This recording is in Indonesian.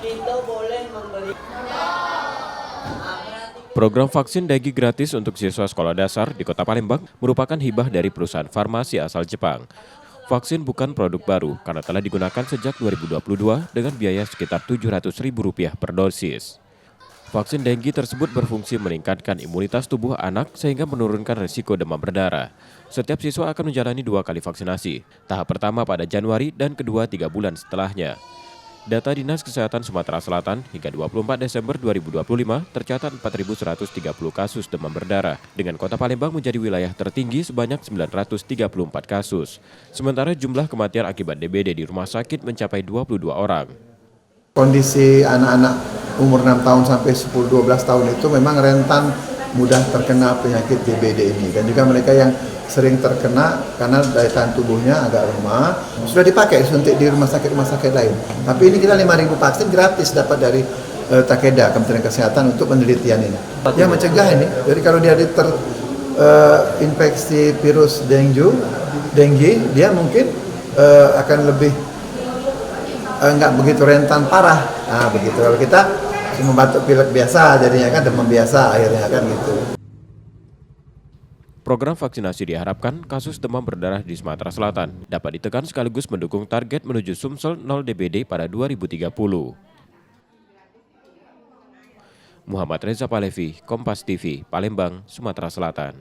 Itu boleh membeli. Program vaksin dengue gratis untuk siswa sekolah dasar di Kota Palembang merupakan hibah dari perusahaan farmasi asal Jepang. Vaksin bukan produk baru karena telah digunakan sejak 2022 dengan biaya sekitar Rp700.000 per dosis. Vaksin dengue tersebut berfungsi meningkatkan imunitas tubuh anak sehingga menurunkan risiko demam berdarah. Setiap siswa akan menjalani 2 kali vaksinasi, tahap pertama pada Januari dan kedua 3 bulan setelahnya. Data Dinas Kesehatan Sumatera Selatan hingga 24 Desember 2025 tercatat 4.130 kasus demam berdarah, dengan Kota Palembang menjadi wilayah tertinggi sebanyak 934 kasus. Sementara jumlah kematian akibat DBD di rumah sakit mencapai 22 orang. Kondisi anak-anak umur 6 tahun sampai 10-12 tahun itu memang rentan mudah terkena penyakit DBD ini, dan juga mereka yang sering terkena karena daya tahan tubuhnya agak lemah sudah dipakai suntik di rumah sakit lain. Tapi ini kita 5.000 vaksin gratis dapat dari Takeda, Kementerian Kesehatan, untuk penelitian ini. Yang mencegah ini, jadi kalau dia terinfeksi virus dengue, dia mungkin akan lebih nggak begitu rentan parah. Nah begitu, kalau kita cuma batuk pilek biasa jadinya kan demam biasa akhirnya kan gitu. Program vaksinasi diharapkan kasus demam berdarah di Sumatera Selatan dapat ditekan sekaligus mendukung target menuju Sumsel 0 DBD pada 2030. Muhammad Reza Palevi, Kompas TV, Palembang, Sumatera Selatan.